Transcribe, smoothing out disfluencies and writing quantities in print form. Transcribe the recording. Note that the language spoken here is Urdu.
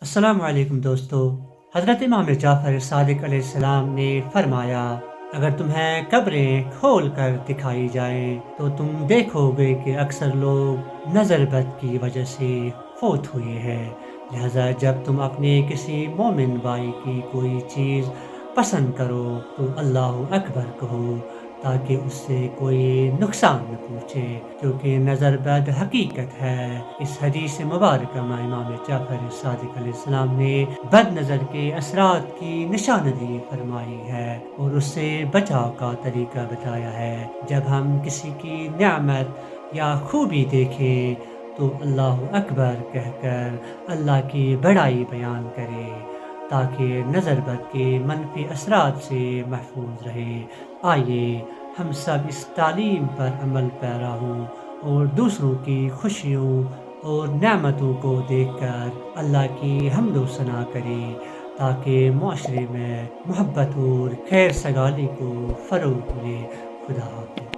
السلام علیکم دوستو۔ حضرت امام جعفر صادق علیہ السلام نے فرمایا، اگر تمہیں قبریں کھول کر دکھائی جائیں تو تم دیکھو گے کہ اکثر لوگ نظر بد کی وجہ سے فوت ہوئے ہیں۔ لہذا جب تم اپنے کسی مومن بھائی کی کوئی چیز پسند کرو تو اللہ اکبر کہو، تاکہ اس سے کوئی نقصان نہ پہنچے، کیونکہ نظر بد حقیقت ہے۔ اس حدیث مبارکہ میں امام جعفر صادق علیہ السلام نے بد نظر کے اثرات کی نشاندہی فرمائی ہے اور اس سے بچاؤ کا طریقہ بتایا ہے۔ جب ہم کسی کی نعمت یا خوبی دیکھیں تو اللہ اکبر کہہ کر اللہ کی بڑائی بیان کرے، تاکہ نظر بد کے منفی اثرات سے محفوظ رہے۔ آئیے ہم سب اس تعلیم پر عمل پیرا ہوں اور دوسروں کی خوشیوں اور نعمتوں کو دیکھ کر اللہ کی حمد و ثنا کریں، تاکہ معاشرے میں محبت اور خیر سگالی کو فروغ ملے۔ خدا حافظ۔